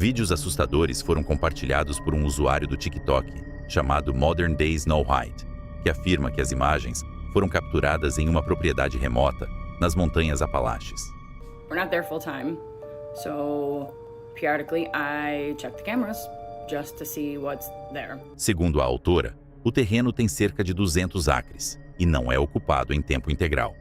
Vídeos assustadores foram compartilhados por um usuário do TikTok, chamado Modern Day Snow Hide, que afirma que as imagens foram capturadas em uma propriedade remota nas montanhas Apalaches. We're not there full time, so periodically I check the cameras just to see what's there. Segundo a autora, o terreno tem cerca de 200 acres e não é ocupado em tempo integral.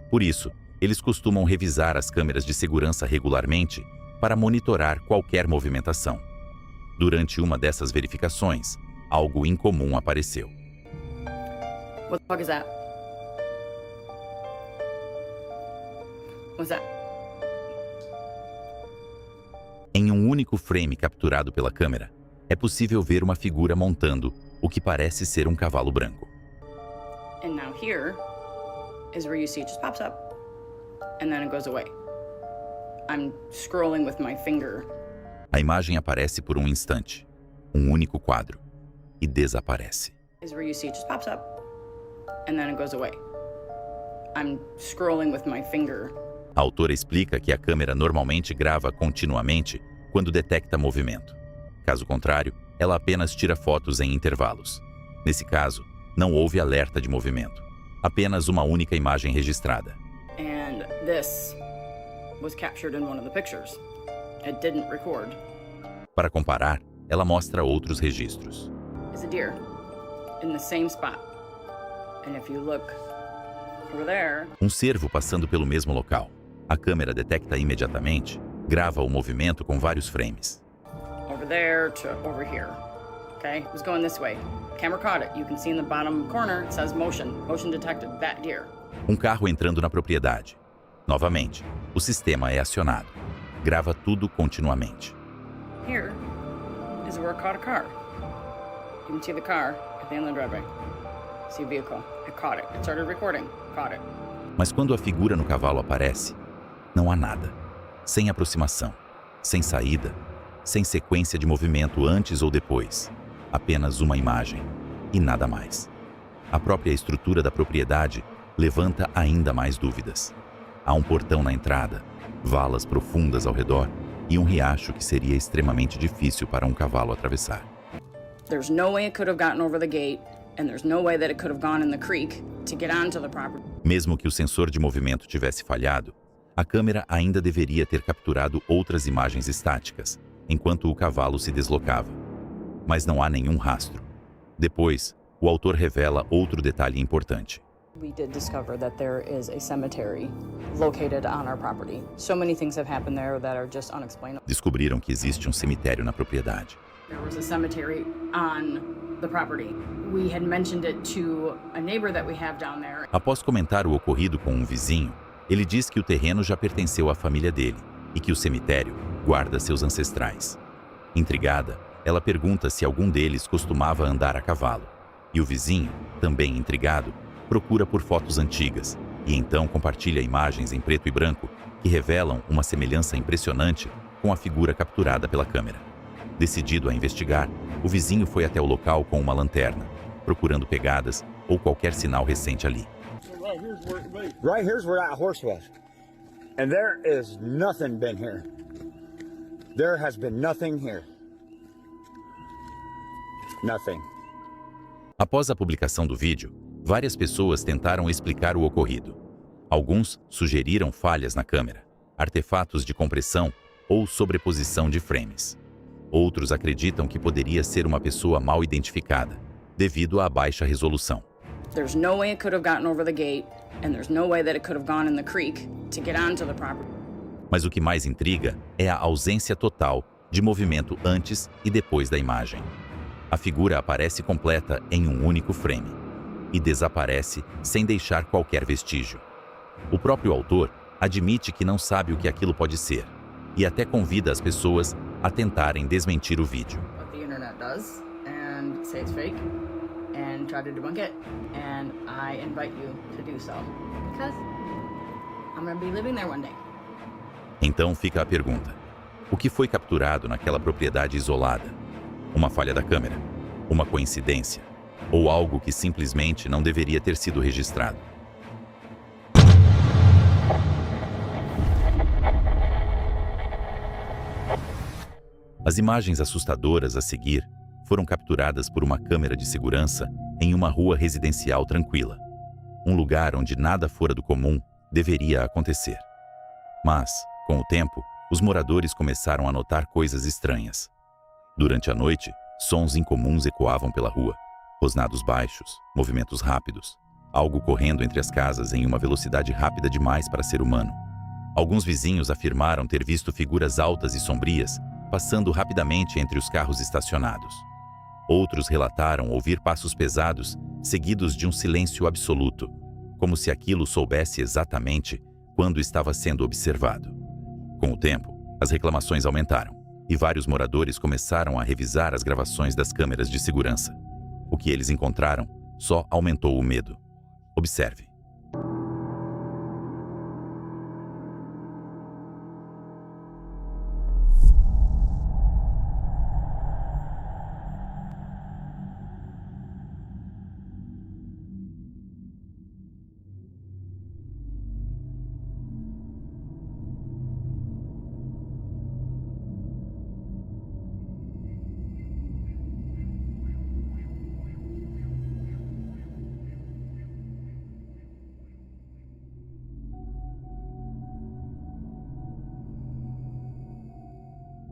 Por isso, eles costumam revisar as câmeras de segurança regularmente para monitorar qualquer movimentação. Durante uma dessas verificações, algo incomum apareceu. What the fuck is that? What's that? Em um único frame capturado pela câmera, é possível ver uma figura montando o que parece ser um cavalo branco. And now here is where you see it just pops up and then it goes away. I'm scrolling with my finger. A imagem aparece por um instante, um único quadro, e desaparece. Is where you see it just pops up and then it goes away. I'm scrolling with my finger. A autora explica que a câmera normalmente grava continuamente quando detecta movimento. Caso contrário, ela apenas tira fotos em intervalos. Nesse caso, não houve alerta de movimento, apenas uma única imagem registrada. And this was captured in one of the pictures. It didn't record. Para comparar, ela mostra outros registros. It's a deer in the same spot. And if you look over there, Um cervo passando pelo mesmo local. A câmera detecta imediatamente, grava o movimento com vários frames. over there to over here. Okay, it was going this way. Camera caught it. You can see in the bottom corner it says motion. Motion detected that deer. Um carro entrando na propriedade. Novamente, o sistema é acionado. Grava tudo continuamente. Here is where it caught a car. You can see the car at the end of the driveway. See a vehicle. It caught it. It started recording. Caught it. Mas quando a figura no cavalo aparece, não há nada. Sem aproximação, sem saída, sem sequência de movimento antes ou depois. Apenas uma imagem e nada mais. A própria estrutura da propriedade levanta ainda mais dúvidas. Há um portão na entrada, valas profundas ao redor e um riacho que seria extremamente difícil para um cavalo atravessar. There's no way it could have gotten over the gate, and there's no way that it could have gone in the creek to get onto the property. Mesmo que o sensor de movimento tivesse falhado, a câmera ainda deveria ter capturado outras imagens estáticas, enquanto o cavalo se deslocava. Mas não há nenhum rastro. Depois, o autor revela outro detalhe importante. We did discover that there is a cemetery located on our property. So many things have happened there that are just unexplainable. Descobriram que existe um cemitério na propriedade. There was a cemetery on the property. We had mentioned it to a neighbor that we have down there. Após comentar o ocorrido com um vizinho, ele diz que o terreno já pertenceu à família dele e que o cemitério guarda seus ancestrais. Intrigada, ela pergunta se algum deles costumava andar a cavalo. E o vizinho, também intrigado, procura por fotos antigas e então compartilha imagens em preto e branco que revelam uma semelhança impressionante com a figura capturada pela câmera. Decidido a investigar, o vizinho foi até o local com uma lanterna, procurando pegadas ou qualquer sinal recente ali. Right here's where that horse was. And there is nothing been here. There has been nothing here. Nothing. Após a publicação do vídeo, várias pessoas tentaram explicar o ocorrido. Alguns sugeriram falhas na câmera, artefatos de compressão ou sobreposição de frames. Outros acreditam que poderia ser uma pessoa mal identificada, devido à baixa resolução. There's no way it could have gotten over the gate, and there's no way that it could have gone in the creek to get onto the property. Mas o que mais intriga é a ausência total de movimento antes e depois da imagem. A figura aparece completa em um único frame e desaparece sem deixar qualquer vestígio. O próprio autor admite que não sabe o que aquilo pode ser e até convida as pessoas a tentarem desmentir o vídeo. What the internet does, and say it's fake, and try to debunk it, and I invite you to do so, because I'm going to be living there one day. Então fica a pergunta: o que foi capturado naquela propriedade isolada? Uma falha da câmera? Uma coincidência? Ou algo que simplesmente não deveria ter sido registrado? As imagens assustadoras a seguir foram capturadas por uma câmera de segurança em uma rua residencial tranquila, um lugar onde nada fora do comum deveria acontecer. Mas, com o tempo, os moradores começaram a notar coisas estranhas. Durante a noite, sons incomuns ecoavam pela rua, rosnados baixos, movimentos rápidos, algo correndo entre as casas em uma velocidade rápida demais para ser humano. Alguns vizinhos afirmaram ter visto figuras altas e sombrias passando rapidamente entre os carros estacionados. Outros relataram ouvir passos pesados, seguidos de um silêncio absoluto, como se aquilo soubesse exatamente quando estava sendo observado. Com o tempo, as reclamações aumentaram, e vários moradores começaram a revisar as gravações das câmeras de segurança. O que eles encontraram só aumentou o medo. Observe.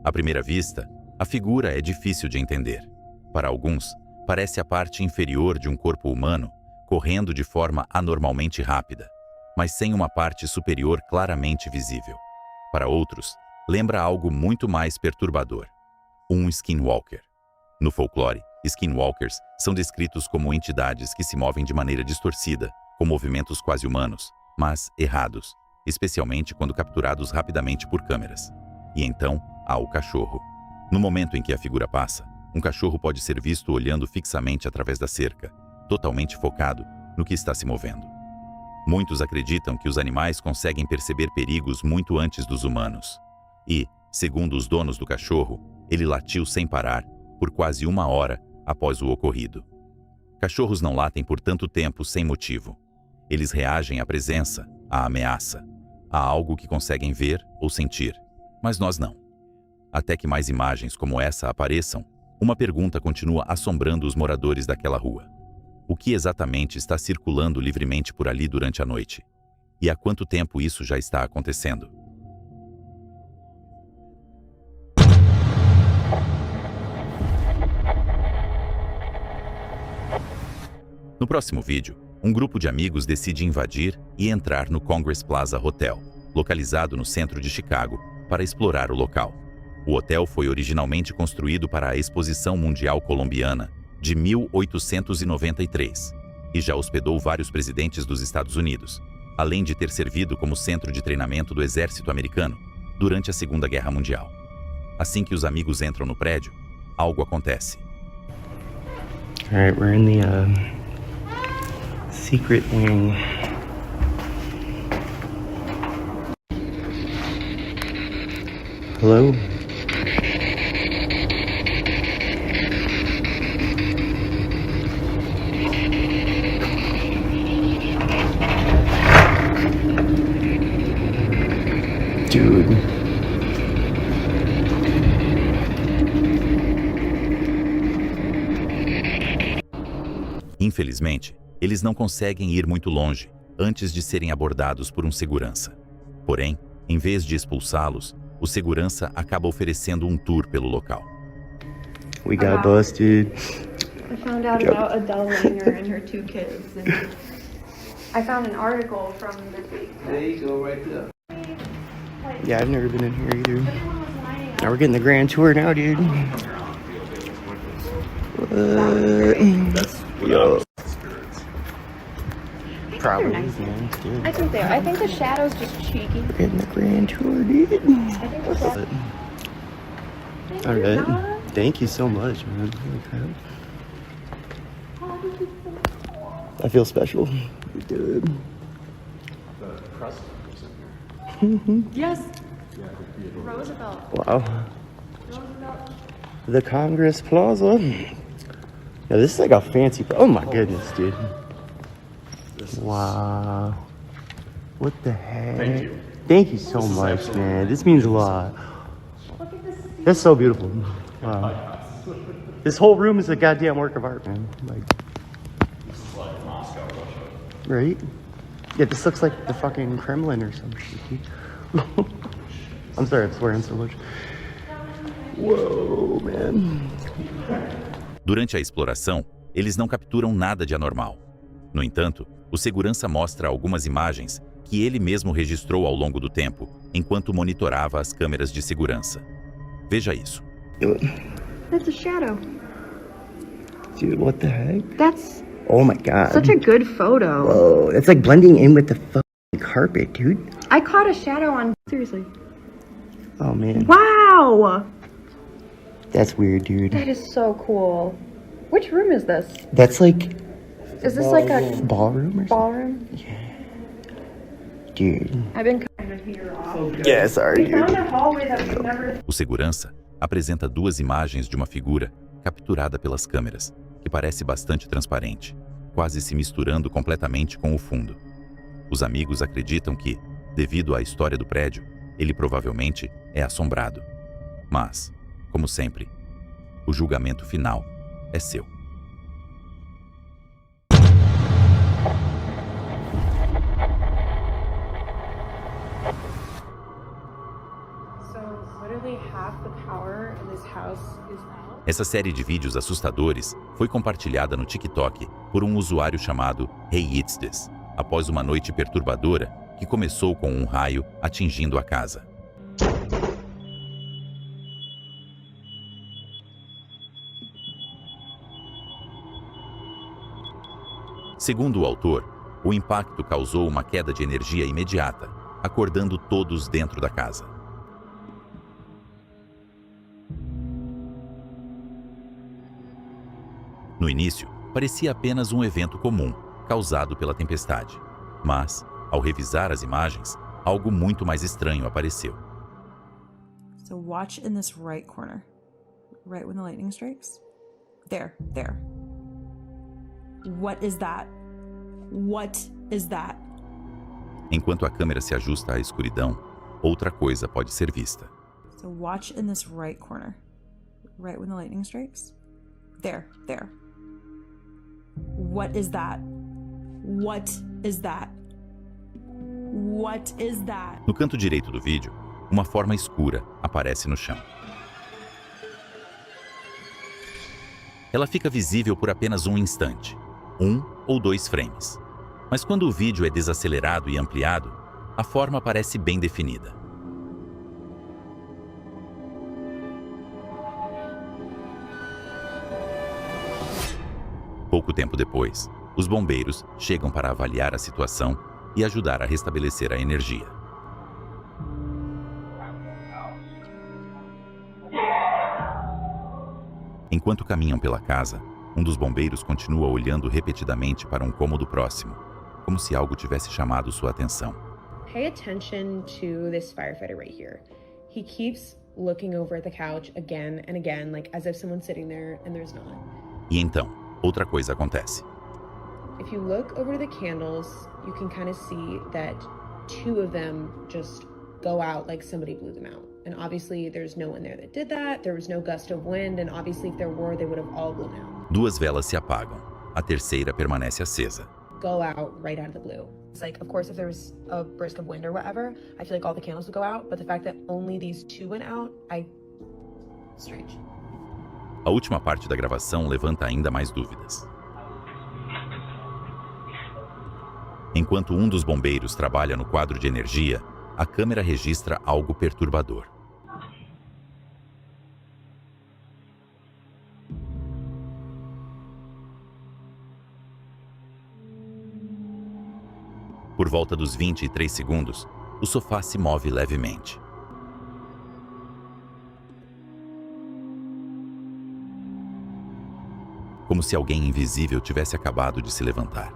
À primeira vista, a figura é difícil de entender. Para alguns, parece a parte inferior de um corpo humano correndo de forma anormalmente rápida, mas sem uma parte superior claramente visível. Para outros, lembra algo muito mais perturbador: um skinwalker. No folclore, skinwalkers são descritos como entidades que se movem de maneira distorcida, com movimentos quase humanos, mas errados, especialmente quando capturados rapidamente por câmeras. E então, há o cachorro. No momento em que a figura passa, um cachorro pode ser visto olhando fixamente através da cerca, totalmente focado no que está se movendo. Muitos acreditam que os animais conseguem perceber perigos muito antes dos humanos. E, segundo os donos do cachorro, ele latiu sem parar por quase 1 hora após o ocorrido. Cachorros não latem por tanto tempo sem motivo. Eles reagem à presença, à ameaça, a algo que conseguem ver ou sentir, mas nós não. Até que mais imagens como essa apareçam, uma pergunta continua assombrando os moradores daquela rua. O que exatamente está circulando livremente por ali durante a noite? E há quanto tempo isso já está acontecendo? No próximo vídeo, um grupo de amigos decide invadir e entrar no Congress Plaza Hotel, localizado no centro de Chicago, para explorar o local. O hotel foi originalmente construído para a Exposição Mundial Colombiana de 1893 e já hospedou vários presidentes dos Estados Unidos, além de ter servido como centro de treinamento do exército americano durante a Segunda Guerra Mundial. Assim que os amigos entram no prédio, algo acontece. All right, we're in the secret wing. Hello? Dude. Infelizmente, eles não conseguem ir muito longe antes de serem abordados por um segurança. Porém, em vez de expulsá-los, o segurança acaba oferecendo um tour pelo local. We got busted. I found out about Adele Langer and her 2 kids. And I found an article from this week. There you go, right there. Yeah, I've never been in here either. Now we're getting the grand tour now, dude. Yo. Probably, nice. man. It's good. I think they are. I think the shadow's just cheeky. We're getting the grand tour, dude. All right. Thank you so much, man. Holy crap. I feel special. Dude. Yes. Roosevelt. Wow. The Congress Plaza. Yeah, this is like a fancy. Oh my goodness, dude. Wow. What the heck? Thank you so much, man. This means a lot. Look at the That's so beautiful. Wow. This whole room is a goddamn work of art, man. Like, This is like Moscow, Russia. right? Yeah, this looks like the fucking Kremlin or some shit, dude. I'm sorry, I'm swearing so much. Whoa, man. Durante a exploração, eles não capturam nada de anormal. No entanto, o segurança mostra algumas imagens que ele mesmo registrou ao longo do tempo, enquanto monitorava as câmeras de segurança. Veja isso. That's a shadow. Dude, what the heck? That's Oh my god. such a good photo. Whoa, that's like blending in with the fucking carpet, dude. I caught a shadow on. Seriously. Oh man. Wow! That's weird, dude. That is so cool. Which room is this? That's like Is this like a ballroom or something? ballroom? Dude. I've been kind of here off. Yeah, sorry, We found dude. a hallway that we've never. O segurança apresenta duas imagens de uma figura capturada pelas câmeras, que parece bastante transparente, quase se misturando completamente com o fundo. Os amigos acreditam que, devido à história do prédio, ele provavelmente é assombrado. Mas, como sempre, o julgamento final é seu. So literally half the power in this house is out. Essa série de vídeos assustadores foi compartilhada no TikTok por um usuário chamado Hey It's This, após uma noite perturbadora que começou com um raio atingindo a casa. Segundo o autor, o impacto causou uma queda de energia imediata, acordando todos dentro da casa. No início, parecia apenas um evento comum, causado pela tempestade. Mas, ao revisar as imagens, algo muito mais estranho apareceu. So watch in this right corner. Right when the lightning strikes. There. What is that? What is that? Enquanto a câmera se ajusta à escuridão, outra coisa pode ser vista. So watch in this right corner. Right when the lightning strikes. There. What is that? What is that? What is that? No canto direito do vídeo, uma forma escura aparece no chão. Ela fica visível por apenas um instante, 1 ou 2 frames. Mas quando o vídeo é desacelerado e ampliado, a forma parece bem definida. Pouco tempo depois, os bombeiros chegam para avaliar a situação e ajudar a restabelecer a energia. Enquanto caminham pela casa, um dos bombeiros continua olhando repetidamente para um cômodo próximo, como se algo tivesse chamado sua atenção. Pay attention to this firefighter right here. He keeps looking over at the couch again and again, like as if someone's sitting there and there's not. E então, outra coisa acontece. If you look over the candles, you can kind of see that 2 of them just go out like somebody blew them out. And obviously there's no one there that did that. There was no gust of wind, and obviously if there were, they would have all blown out. 2 velas se apagam. A terceira permanece acesa. Go out right out of the blue. It's like, of course, if there was a burst of wind or whatever, I feel like all the candles would go out. But the fact that only these 2 went out, strange. A última parte da gravação levanta ainda mais dúvidas. Enquanto um dos bombeiros trabalha no quadro de energia, a câmera registra algo perturbador. Por volta dos 23 segundos, o sofá se move levemente. Como se alguém invisível tivesse acabado de se levantar.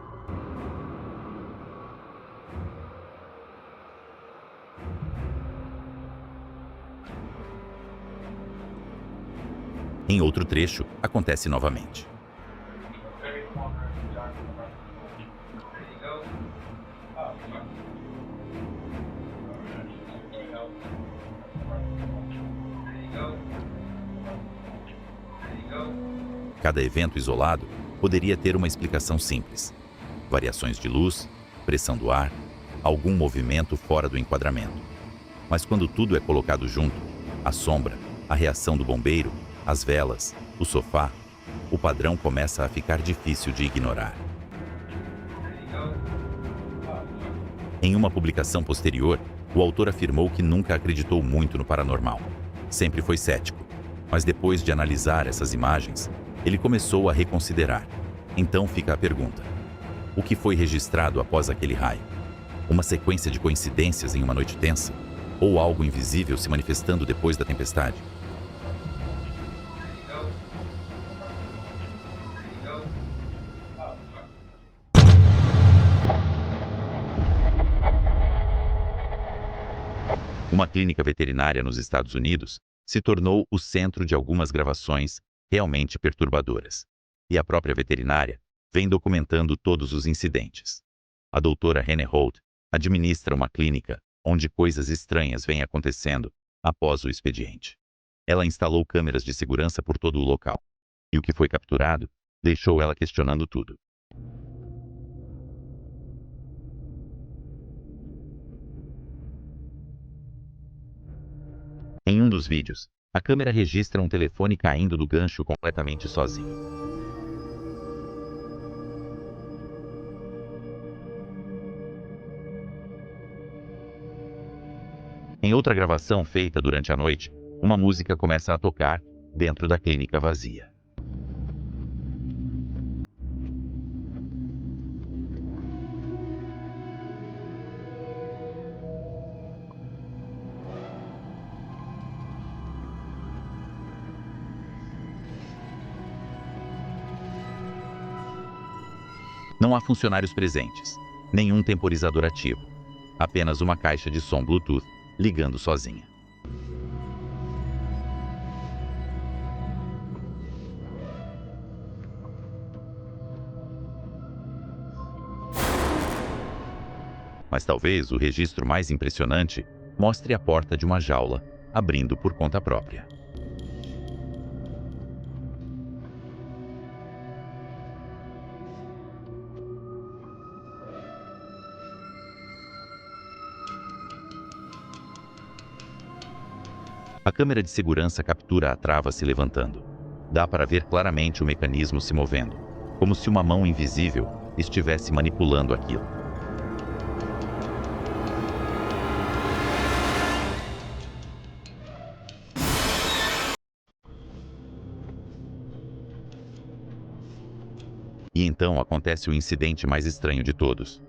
Em outro trecho, acontece novamente. cada evento isolado poderia ter uma explicação simples: variações de luz, pressão do ar, algum movimento fora do enquadramento. Mas quando tudo é colocado junto, a sombra, a reação do bombeiro, as velas, o sofá, o padrão começa a ficar difícil de ignorar. Em uma publicação posterior, o autor afirmou que nunca acreditou muito no paranormal. Sempre foi cético. Mas depois de analisar essas imagens, ele começou a reconsiderar. Então fica a pergunta: o que foi registrado após aquele raio? Uma sequência de coincidências em uma noite tensa? Ou algo invisível se manifestando depois da tempestade? Uma clínica veterinária nos Estados Unidos se tornou o centro de algumas gravações realmente perturbadoras. E a própria veterinária vem documentando todos os incidentes. A doutora Renee Holt administra uma clínica onde coisas estranhas vêm acontecendo após o expediente. Ela instalou câmeras de segurança por todo o local. E o que foi capturado deixou ela questionando tudo. Em um dos vídeos, a câmera registra um telefone caindo do gancho completamente sozinho. Em outra gravação feita durante a noite, uma música começa a tocar dentro da clínica vazia. Não há funcionários presentes, nenhum temporizador ativo, apenas uma caixa de som Bluetooth ligando sozinha. Mas talvez o registro mais impressionante mostre a porta de uma jaula abrindo por conta própria. A câmera de segurança captura a trava se levantando. Dá para ver claramente o mecanismo se movendo, como se uma mão invisível estivesse manipulando aquilo. E então acontece o incidente mais estranho de todos.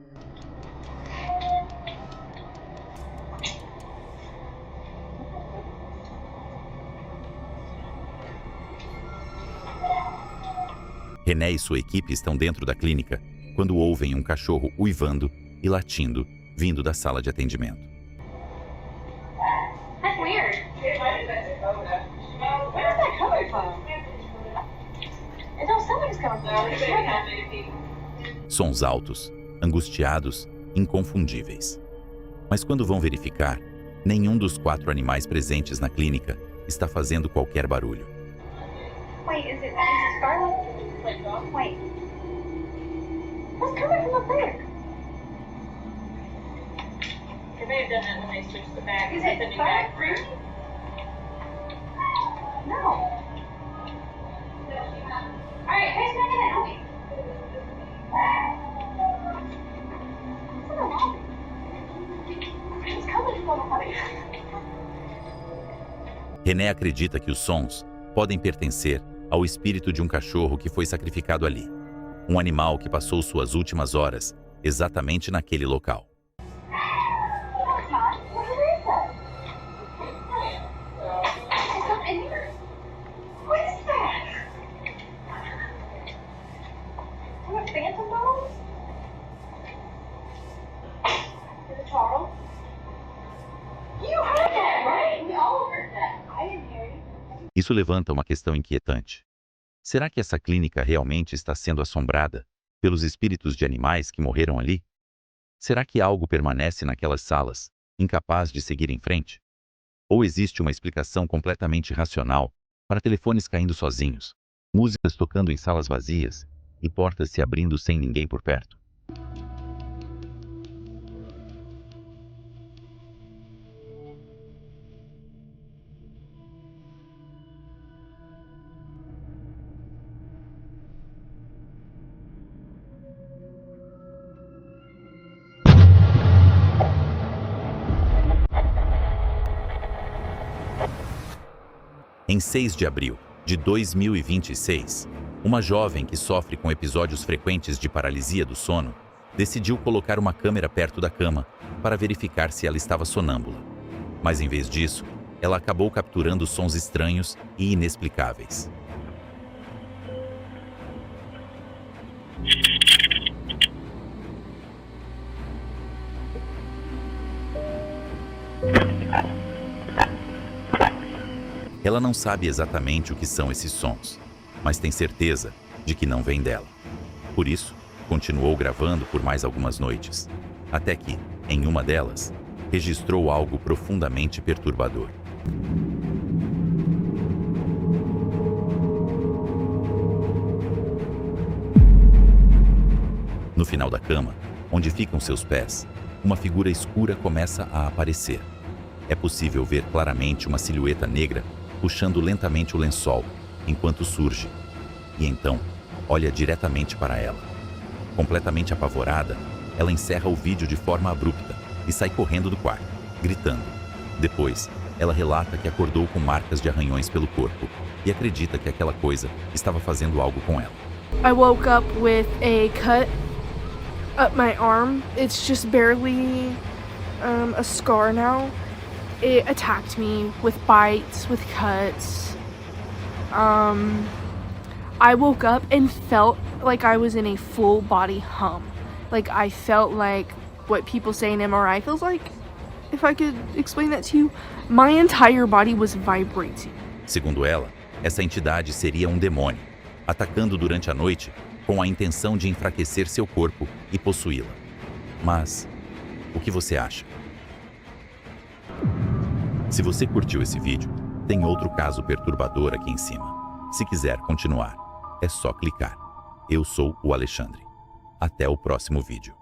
René e sua equipe estão dentro da clínica quando ouvem um cachorro uivando e latindo vindo da sala de atendimento. That's weird. Where is that coming from? It don't sound like it's coming from. Sons altos, angustiados, inconfundíveis. Mas quando vão verificar, nenhum dos 4 animais presentes na clínica está fazendo qualquer barulho. Wait, is it Scarlet? Wait. What's coming from up there? They may have done that when they switched the bag. Is Put it the new fire bag free? through. No. Alright, who's making that noise? What's that noise? It's coming from up there. René acredita que os sons podem pertencer ao espírito de um cachorro que foi sacrificado ali. Um animal que passou suas últimas horas exatamente naquele local. It's not. What is that? It's not in here. What is that? What, phantom dogs? Is it Charles? You heard that, right? We all heard that. I didn't hear it. Isso levanta uma questão inquietante. Será que essa clínica realmente está sendo assombrada pelos espíritos de animais que morreram ali? Será que algo permanece naquelas salas, incapaz de seguir em frente? Ou existe uma explicação completamente racional para telefones caindo sozinhos, músicas tocando em salas vazias e portas se abrindo sem ninguém por perto. Em 6 de abril de 2026, uma jovem que sofre com episódios frequentes de paralisia do sono decidiu colocar uma câmera perto da cama para verificar se ela estava sonâmbula. Mas em vez disso, ela acabou capturando sons estranhos e inexplicáveis. Ela não sabe exatamente o que são esses sons, mas tem certeza de que não vem dela. Por isso, continuou gravando por mais algumas noites, até que, em uma delas, registrou algo profundamente perturbador. No final da cama, onde ficam seus pés, uma figura escura começa a aparecer. É possível ver claramente uma silhueta negra puxando lentamente o lençol, enquanto surge. E então, olha diretamente para ela. Completamente apavorada, ela encerra o vídeo de forma abrupta e sai correndo do quarto, gritando. Depois, ela relata que acordou com marcas de arranhões pelo corpo e acredita que aquela coisa estava fazendo algo com ela. I woke up with a cut up my arm. It's just barely a scar now. It attacked me with bites, with cuts. I woke up and felt like I was in a full body hum. Like I felt like what people say an MRI feels like. If I could explain that to you, my entire body was vibrating. Segundo ela, essa entidade seria um demônio, atacando durante a noite com a intenção de enfraquecer seu corpo e possuí-la. Mas, o que você acha? Se você curtiu esse vídeo, tem outro caso perturbador aqui em cima. Se quiser continuar, é só clicar. Eu sou o Alexandre. Até o próximo vídeo.